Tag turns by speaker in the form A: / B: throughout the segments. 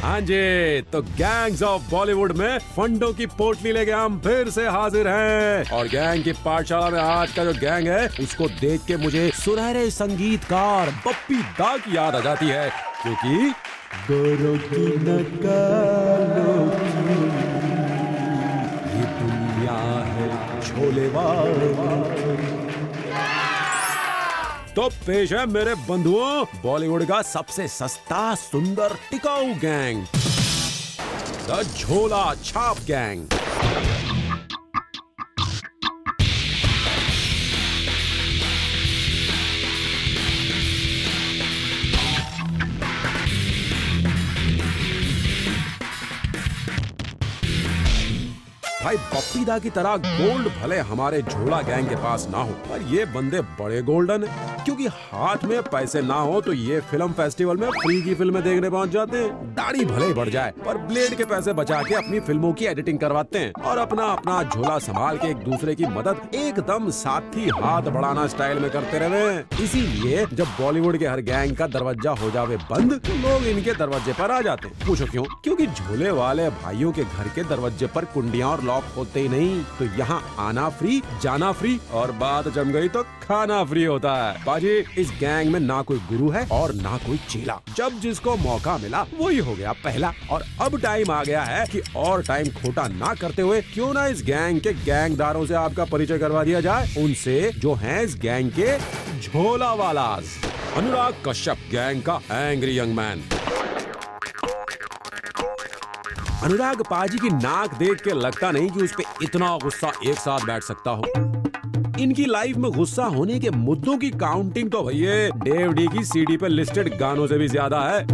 A: हाँ जी, तो gangs of Bollywood में फंडों की पोटली लेके हम फिर से हाजिर हैं। और गैंग की पाठशाला में आज का जो गैंग है उसको देख के मुझे सुनहरे संगीतकार बप्पी दा की याद आ जाती है, क्योंकि गोरों की नकालों की ये दुनिया है झोले वालों। तो पेश है मेरे बंधुओं बॉलीवुड का सबसे सस्ता सुंदर टिकाऊ गैंग, द झोला छाप गैंग। भाई बप्पी दा की तरह गोल्ड भले हमारे झोला गैंग के पास ना हो, पर ये बंदे बड़े गोल्डन है, क्योंकि हाथ में पैसे ना हो तो ये फिल्म फेस्टिवल में फ्री की फिल्में देखने पहुंच जाते हैं। दाढ़ी भले ही बढ़ जाए पर ब्लेड के पैसे बचा के अपनी फिल्मों की एडिटिंग करवाते हैं और अपना अपना झोला संभाल के एक दूसरे की मदद एकदम साथी हाथ बढ़ाना स्टाइल में करते रहे। इसीलिए जब बॉलीवुड के हर गैंग का दरवाजा हो जावे बंद तो लोग इनके दरवाजे पर आ जाते हैं। पूछो क्यों? क्योंकि झोले वाले भाइयों के घर के दरवाजे पर कुंडियां और लॉक होते ही नहीं, तो यहाँ आना फ्री, जाना फ्री और बात जम गई तो खाना फ्री होता है। बाजी, इस गैंग में ना कोई गुरु है और ना कोई चेला। जब जिसको मौका मिला वही हो गया पहला। और अब टाइम आ गया है कि और टाइम खोटा ना करते हुए क्यों ना इस गैंग के गैंगदारों से आपका परिचय करवा दिया जाए, उनसे जो हैं इस गैंग के झोला वालाज। अनुराग कश्यप, गैंग का एंग्री यंग मैन। अनुराग पाजी की नाक देख के लगता नहीं कि उस पे इतना गुस्सा एक साथ बैठ सकता हो। इनकी लाइफ में गुस्सा होने के मुद्दों की काउंटिंग तो भैया डेव डी की सीडी पे लिस्टेड गानों से भी ज्यादा है।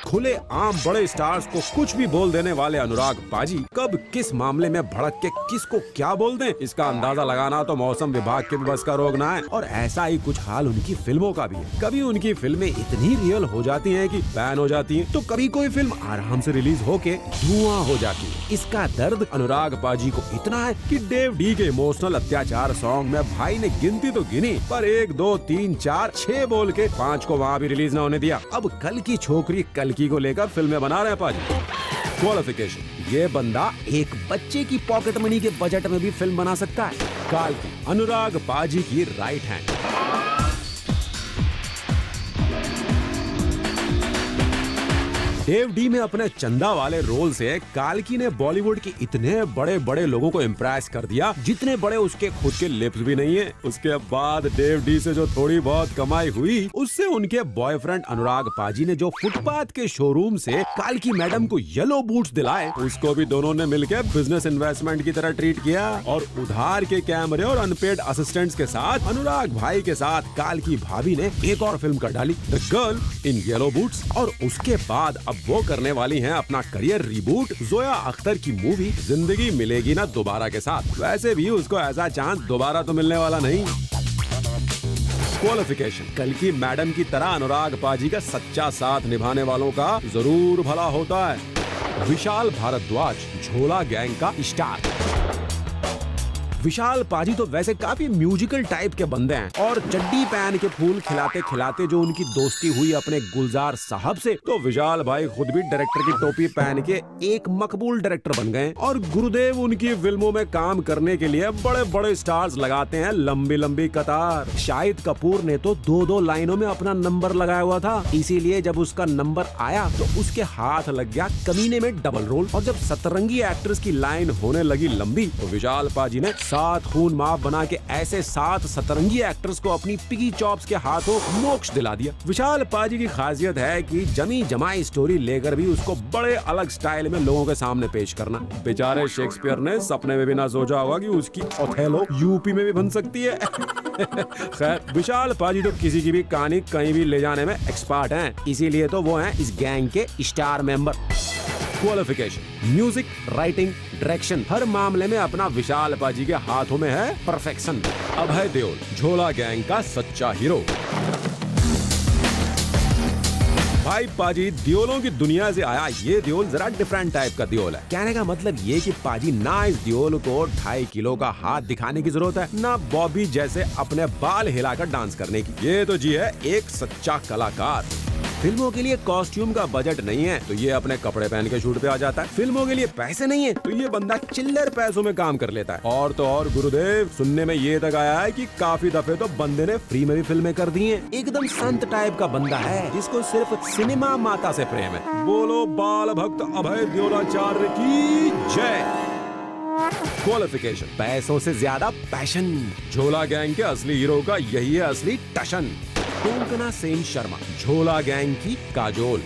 A: खुले आम बड़े स्टार्स को कुछ भी बोल देने वाले अनुराग पाजी कब किस मामले में भड़क के किसको क्या बोल दें, इसका अंदाजा लगाना तो मौसम विभाग के भी बस का रोग ना है। और ऐसा ही कुछ हाल उनकी फिल्मों का भी है। कभी उनकी फिल्में इतनी रियल हो जाती हैं कि बैन हो जाती हैं, तो कभी कोई फिल्म आराम से रिलीज होके धुआं हो जाती है। इसका दर्द अनुराग पाजी को इतना है कि डेव डी के इमोशनल अत्याचार सॉन्ग में भाई ने गिनती तो गिनी, पर 1 2 3 4 6 बोल के 5 को वहाँ भी रिलीज न होने दिया। अब कल की छोकरी कल को लेकर फिल्में बना रहे हैं पाजी। क्वालिफिकेशन, ये बंदा एक बच्चे की पॉकेट मनी के बजट में भी फिल्म बना सकता है। काल्की, अनुराग पाजी की राइट हैंड। डेव डी में अपने चंदा वाले रोल से काल्की ने बॉलीवुड के इतने बड़े बड़े लोगों को इम्प्रेस कर दिया जितने बड़े उसके खुद के लिप्स भी नहीं है। उसके बाद डेव डी से जो थोड़ी बहुत कमाई हुई उससे उनके बॉयफ्रेंड अनुराग पाजी ने जो फुटपाथ के शोरूम से काल्की मैडम को येलो बूट्स दिलाए, उसको भी दोनों ने मिलकर बिजनेस इन्वेस्टमेंट की तरह ट्रीट किया। और उधार के कैमरे और अनपेड असिस्टेंट्स के साथ अनुराग भाई के साथ काल्की भाभी ने एक और फिल्म कर डाली, the girl in yellow boots. और उसके बाद अब वो करने वाली हैं अपना करियर रिबूट जोया अख्तर की मूवी जिंदगी मिलेगी ना दोबारा के साथ। वैसे भी उसको ऐसा चांस दोबारा तो मिलने वाला नहीं। क्वालिफिकेशन, कल की मैडम की तरह अनुराग पाजी का सच्चा साथ निभाने वालों का जरूर भला होता है। विशाल भारद्वाज, झोला गैंग का स्टार। विशाल पाजी तो वैसे काफी म्यूजिकल टाइप के बंदे हैं और चड्डी पहन के फूल खिलाते खिलाते जो उनकी दोस्ती हुई अपने गुलजार साहब से, तो विशाल भाई खुद भी डायरेक्टर की टोपी पहन के एक मकबूल डायरेक्टर बन गए। और गुरुदेव उनकी फिल्मों में काम करने के लिए बड़े बड़े स्टार्स लगाते हैं लंबी लंबी कतार। शाहिद कपूर ने तो 2-2 लाइनों में अपना नंबर लगाया हुआ था, इसीलिए जब उसका नंबर आया तो उसके हाथ लग गया कमीने में डबल रोल। और जब सतरंगी एक्ट्रेस की लाइन होने लगी लंबी तो विशाल पाजी ने 7 खून माफ बना के ऐसे 7 सतरंगी एक्टर्स को अपनी पिगी चॉप्स के हाथों मोक्ष दिला दिया। विशाल पाजी की खासियत है कि जमी जमाई स्टोरी लेकर भी उसको बड़े अलग स्टाइल में लोगों के सामने पेश करना। बेचारे शेक्सपियर ने सपने में भी ना सोचा होगा कि उसकी ओथेलो यूपी में भी बन सकती है। खैर, विशाल पाजी तो किसी की भी कहानी कहीं भी ले जाने में एक्सपर्ट हैं, इसीलिए तो वो हैं इस गैंग के star member. Qualification, music, writing, direction, हर मामले में अपना विशाल पाजी के हाथों में है परफेक्शन। अभय देओल, झोला गैंग का सच्चा हीरो। भाई पाजी दियोलों की दुनिया से आया ये दियोल जरा डिफरेंट टाइप का दियोल है। कहने का मतलब ये कि पाजी ना इस दियोल को 2.5 किलो का हाथ दिखाने की जरूरत है, ना बॉबी जैसे अपने बाल हिलाकर डांस करने की। ये तो जी है एक सच्चा कलाकार। फिल्मों के लिए कॉस्ट्यूम का बजट नहीं है तो ये अपने कपड़े पहन के शूट पे आ जाता है। फिल्मों के लिए पैसे नहीं है तो ये बंदा चिल्लर पैसों में काम कर लेता है। और तो और गुरुदेव, सुनने में ये तक आया है कि काफी दफे तो बंदे ने फ्री में भी फिल्में कर दी हैं। एकदम संत टाइप का बंदा है जिसको सिर्फ सिनेमा माता से प्रेम है। बोलो बाल भक्त अभय द्रोणाचार्य की जय। क्वालिफिकेशन, पैसों से ज्यादा पैशन। झोला गैंग के असली हीरो का यही है असली टशन। कोंकणा सेन शर्मा, झोला गैंग की काजोल।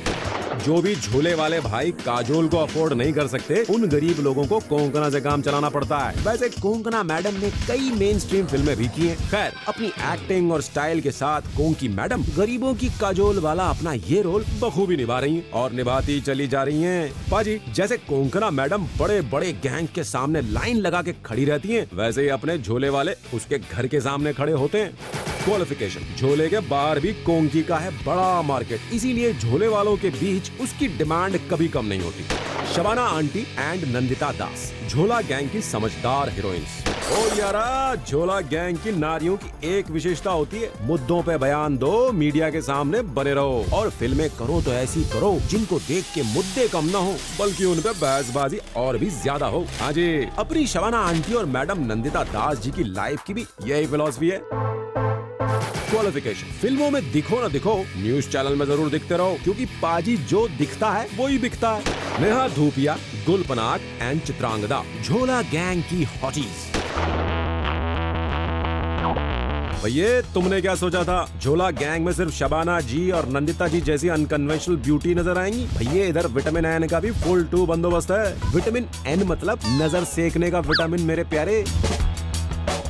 A: जो भी झोले वाले भाई काजोल को अफोर्ड नहीं कर सकते, उन गरीब लोगों को कोंकणा से काम चलाना पड़ता है। वैसे कोंकणा मैडम ने कई मेन स्ट्रीम फिल्में भी की हैं। खैर, अपनी एक्टिंग और स्टाइल के साथ कोंकी मैडम गरीबों की काजोल वाला अपना ये रोल बखूबी निभा रही हैं और निभाती चली जा रही हैं। पाजी, जैसे कोंकणा मैडम बड़े बड़े गैंग के सामने लाइन लगा के खड़ी रहती हैं, वैसे ही अपने झोले वाले उसके घर के सामने खड़े होते हैं। क्वालिफिकेशन, झोले के बाहर भी कोंकी का है बड़ा मार्केट, इसीलिए झोले वालों के बीच उसकी डिमांड कभी कम नहीं होती। शबाना आंटी एंड नंदिता दास, झोला गैंग की समझदार हीरोइंस। ओ यारा, झोला गैंग की नारियों की एक विशेषता होती है, मुद्दों पे बयान दो, मीडिया के सामने बने रहो और फिल्में करो तो ऐसी करो जिनको देख के मुद्दे कम ना हो बल्कि उन पे बहसबाजी और भी ज्यादा हो। हाँ जी, अपनी शबाना आंटी और मैडम नंदिता दास जी की लाइफ की भी यही फिलॉसफी है। क्वालिफिकेशन, फिल्मों में दिखो न दिखो, न्यूज चैनल में जरूर दिखते रहो क्योंकि पाजी जो दिखता है वो ही बिकता है। नेहा धूपिया, गुल पनाग एंड चित्रांगदा, झोला गैंग की हॉटीज। भैया, तुमने क्या सोचा था झोला गैंग में सिर्फ शबाना जी और नंदिता जी जैसी अनकन्वेंशनल ब्यूटी नजर आएंगी? भैया, इधर विटामिन एन का भी फुल टू बंदोबस्त है। विटामिन एन मतलब नजर सेकने का विटामिन मेरे प्यारे।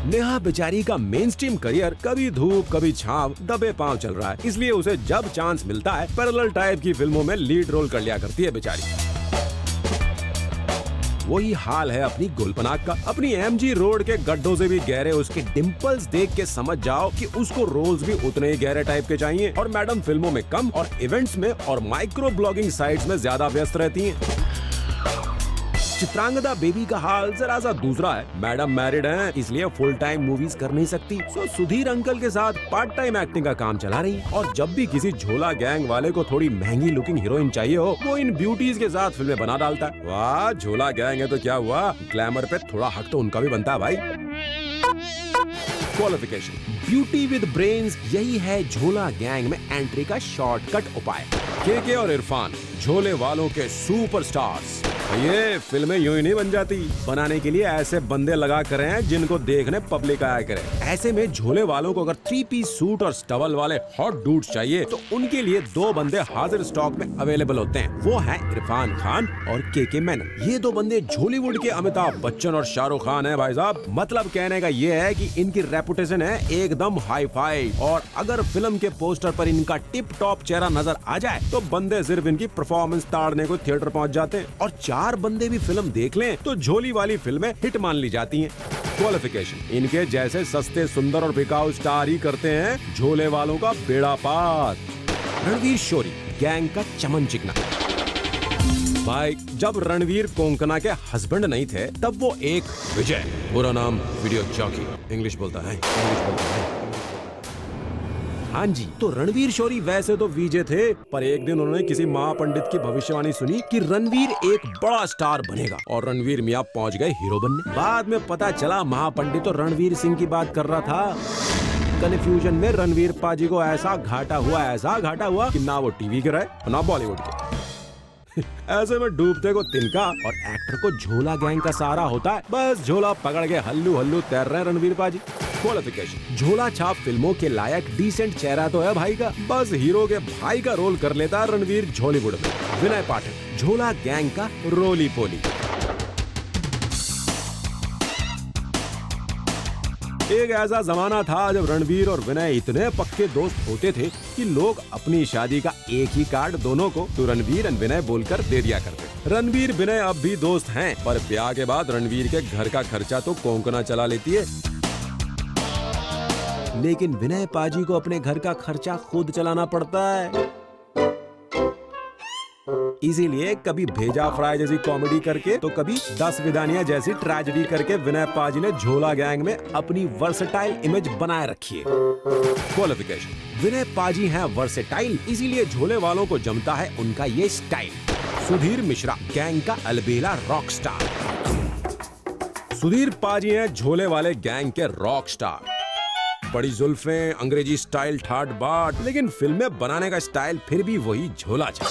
A: नेहा बेचारी का मेन स्ट्रीम करियर कभी धूप कभी छांव दबे पांव चल रहा है, इसलिए उसे जब चांस मिलता है पैरेलल टाइप की फिल्मों में लीड रोल कर लिया करती है बेचारी। वही हाल है अपनी गुलपनाग का। अपनी एमजी रोड के गड्ढों से भी गहरे उसके डिम्पल्स देख के समझ जाओ कि उसको रोल्स भी उतने ही गहरे टाइप के चाहिए। और मैडम फिल्मों में कम और इवेंट्स में और माइक्रो ब्लॉगिंग साइट्स में ज्यादा व्यस्त रहती हैं। चित्रांगदा बेबी का हाल जरा सा दूसरा है। मैडम मैरिड हैं, इसलिए फुल टाइम मूवीज कर नहीं सकती, सो सुधीर अंकल के साथ पार्ट टाइम एक्टिंग का काम चला रही है। और जब भी किसी झोला गैंग वाले को थोड़ी महंगी लुकिंग हीरोइन चाहिए हो, वो इन ब्यूटीज के साथ फिल्में बना डालता है। वाह, झोला गैंग है तो क्या हुआ, ग्लैमर पे थोड़ा हक तो उनका भी बनता है भाई। क्वालिफिकेशन, ब्यूटी विद ब्रेन्स, यही है झोला गैंग में एंट्री का शॉर्टकट उपाय। केके और इरफान, झोले वालों के सुपरस्टार्स। ये फिल्में यूं ही नहीं बन जाती, बनाने के लिए ऐसे बंदे लगा करे हैं जिनको देखने पब्लिक आया करे। ऐसे में झोले वालों को अगर 3 पीस सूट और स्टवल वाले हॉट डूड्स चाहिए तो उनके लिए 2 बंदे हाजिर स्टॉक में अवेलेबल होते हैं। वो हैं इरफान खान और केके मेनन। ये 2 बंदे झोलीवुड के अमिताभ बच्चन और शाहरुख खान है भाई साहब। मतलब कहने का ये है कि इनकी रेपुटेशन है एकदम हाई फाई, और अगर फिल्म के पोस्टर पर इनका टिप टॉप चेहरा नजर आ जाए तो बंदे सिर्फ इनकी परफॉर्मेंस ताड़ने को थिएटर पहुंच जाते हैं। और 4 बंदे भी फिल्म देख लें तो झोली वाली फिल्में हिट मान ली जाती हैं। क्वालिफिकेशन, इनके जैसे सस्ते सुंदर और बिकाऊ स्टार ही करते हैं झोले वालों का बेड़ा पार। रणवीर शोरी, गैंग का चमन चिकना। भाई, जब रणवीर कोंकणा के हस्बैंड नहीं थे तब वो एक विजय, पूरा नाम वीडियो जॉकी, इंग्लिश बोलता है। हाँ जी, तो रणवीर शोरी वैसे तो वीजे थे, पर एक दिन उन्होंने किसी महापंडित की भविष्यवाणी सुनी कि रणवीर एक बड़ा स्टार बनेगा और रणवीर मियां पहुंच गए हीरो बनने। बाद में पता चला महापंडित तो रणवीर सिंह की बात कर रहा था। कन्फ्यूजन में रणवीर पाजी को ऐसा घाटा हुआ कि ना वो टीवी के रहे ना बॉलीवुड के। ऐसे में डूबते को तिनका और एक्टर को झोला गैंग का सहारा होता है। बस झोला पकड़ के हल्लू हल्लू तैर रहे रणवीर पाजी। क्वालिफिकेशन, झोला छाप फिल्मों के लायक डिसेंट चेहरा तो है भाई का, बस हीरो के भाई का रोल कर लेता रणवीर झोलीवुड में। विनय पाठक, झोला गैंग का रोली पोली। एक ऐसा जमाना था जब रणवीर और विनय इतने पक्के दोस्त होते थे कि लोग अपनी शादी का एक ही कार्ड दोनों को तो रणवीर एंड विनय बोलकर दे दिया करते। रणवीर विनय अब भी दोस्त हैं, पर ब्याह के बाद रणवीर के घर का खर्चा तो कोंकणा चला लेती है, लेकिन विनय पाजी को अपने घर का खर्चा खुद चलाना पड़ता है। इसीलिए कभी भेजा फ्राई जैसी कॉमेडी करके तो कभी 10 विदानियां जैसी ट्रेजेडी करके विनय पाजी ने झोला गैंग में अपनी वर्सेटाइल इमेज बनाए रखी है। क्वालिफिकेशन: विनय पाजी हैं वर्सेटाइल, इसीलिए झोले वालों को जमता है उनका ये स्टाइल। सुधीर मिश्रा गैंग का अलबेला रॉक स्टार। सुधीर पाजी हैं झोले वाले गैंग के रॉक स्टार। बड़ी जुल्फें, अंग्रेजी स्टाइल ठाट बाट, लेकिन फिल्में बनाने का स्टाइल फिर भी वही झोला छाप।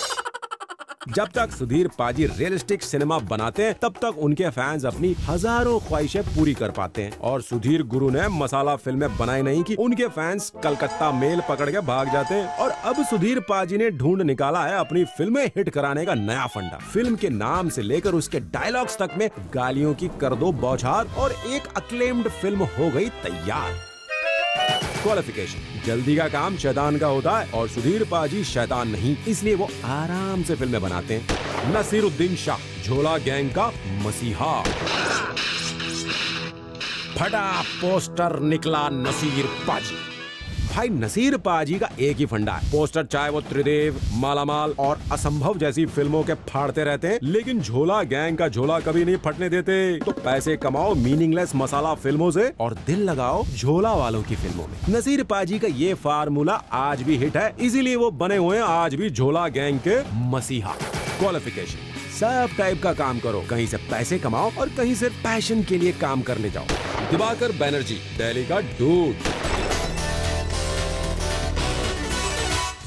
A: जब तक सुधीर पाजी रियलिस्टिक सिनेमा बनाते हैं तब तक उनके फैंस अपनी हजारों ख्वाहिशें पूरी कर पाते हैं। और सुधीर गुरु ने मसाला फिल्में बनाई नहीं कि उनके फैंस कलकत्ता मेल पकड़ के भाग जाते हैं। और अब सुधीर पाजी ने ढूंढ निकाला है अपनी फिल्में हिट कराने का नया फंडा। फिल्म के नाम से लेकर उसके डायलॉग्स तक में गालियों की कर दो बौछार और एक अक्लेम्ड फिल्म हो गई तैयार। क्वालिफिकेशन: जल्दी का काम शैतान का होता है और सुधीर पाजी शैतान नहीं, इसलिए वो आराम से फिल्में बनाते हैं। नसीरुद्दीन शाह झोला गैंग का मसीहा। फटा पोस्टर निकला नसीर पाजी। भाई नसीर पाजी का एक ही फंडा है, पोस्टर चाहे वो त्रिदेव, मालामाल और असंभव जैसी फिल्मों के फाड़ते रहते हैं, लेकिन झोला गैंग का झोला कभी नहीं फटने देते। तो पैसे कमाओ मीनिंगलेस मसाला फिल्मों से और दिल लगाओ झोला वालों की फिल्मों में। नसीर पाजी का ये फार्मूला आज भी हिट है, इसीलिए वो बने हुए हैं आज भी झोला गैंग के मसीहा। क्वालिफिकेशन: सब टाइप का काम करो, कहीं से पैसे कमाओ और कहीं से पैशन के लिए काम करने जाओ। दिवाकर बैनर्जी दिल्ली का डूड।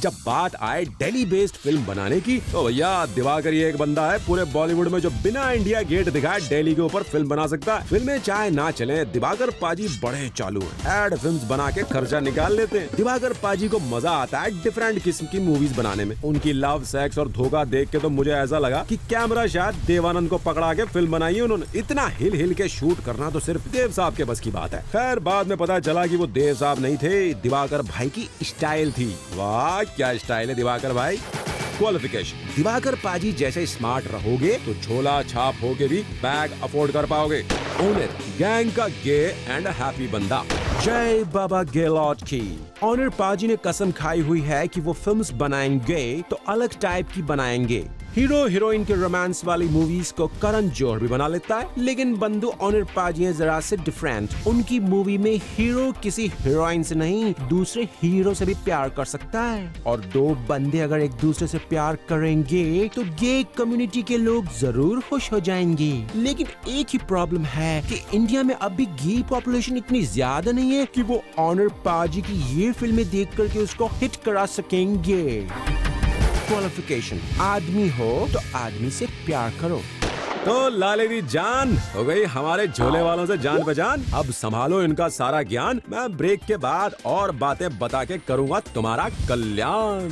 A: जब बात आए दिल्ली बेस्ड फिल्म बनाने की तो भैया दिवाकर ही एक बंदा है पूरे बॉलीवुड में जो बिना इंडिया गेट दिखाए दिल्ली के ऊपर फिल्म बना सकता है। फिल्में चाहे ना चले, दिवाकर पाजी बड़े चालू हैं। एड फिल्म्स बना के खर्चा निकाल लेते हैं। दिवाकर पाजी को मजा आता है डिफरेंट किस्म की मूवीज बनाने में। उनकी लव, सेक्स और धोखा देख के तो मुझे ऐसा लगा कि कैमरा शायद देवानंद को पकड़ा के फिल्म बनाई है उन्होंने। इतना हिल हिल के शूट करना तो सिर्फ देव साहब के बस की बात है। खैर बाद में पता चला कि वो देव साहब नहीं थे, दिवाकर भाई की स्टाइल थी। वाह क्या स्टाइल है दिवाकर भाई। क्वालिफिकेशन: दिवाकर पाजी जैसे स्मार्ट रहोगे तो झोला छाप होके भी बैग अफोर्ड कर पाओगे। ओनर गैंग का गे एंड हैप्पी बंदा। जय बाबा गेलॉट की। ऑनर पाजी ने कसम खाई हुई है कि वो फिल्म्स बनाएंगे तो अलग टाइप की बनाएंगे। हीरो हीरोइन के रोमांस वाली मूवीज को करण जौहर भी बना लेता है, लेकिन बंधु ऑनर पाजी हैं जरा से डिफरेंट। उनकी मूवी में हीरो किसी हीरोइन से नहीं दूसरे हीरो से भी प्यार कर सकता है। और दो बंदे अगर एक दूसरे से प्यार करेंगे तो गे कम्युनिटी के लोग जरूर खुश हो जाएंगे। लेकिन एक ही प्रॉब्लम है कि इंडिया में अभी गे पॉपुलेशन इतनी ज्यादा नहीं है कि वो ऑनर पाजी की ये फिल्में देख करके उसको हिट करा सकेंगे। क्वालिफिकेशन: आदमी हो तो आदमी से प्यार करो। तो लाले दी जान हो गई हमारे झोले वालों से जान पहचान। अब संभालो इनका सारा ज्ञान, मैं ब्रेक के बाद और बातें बता के करूंगा तुम्हारा कल्याण।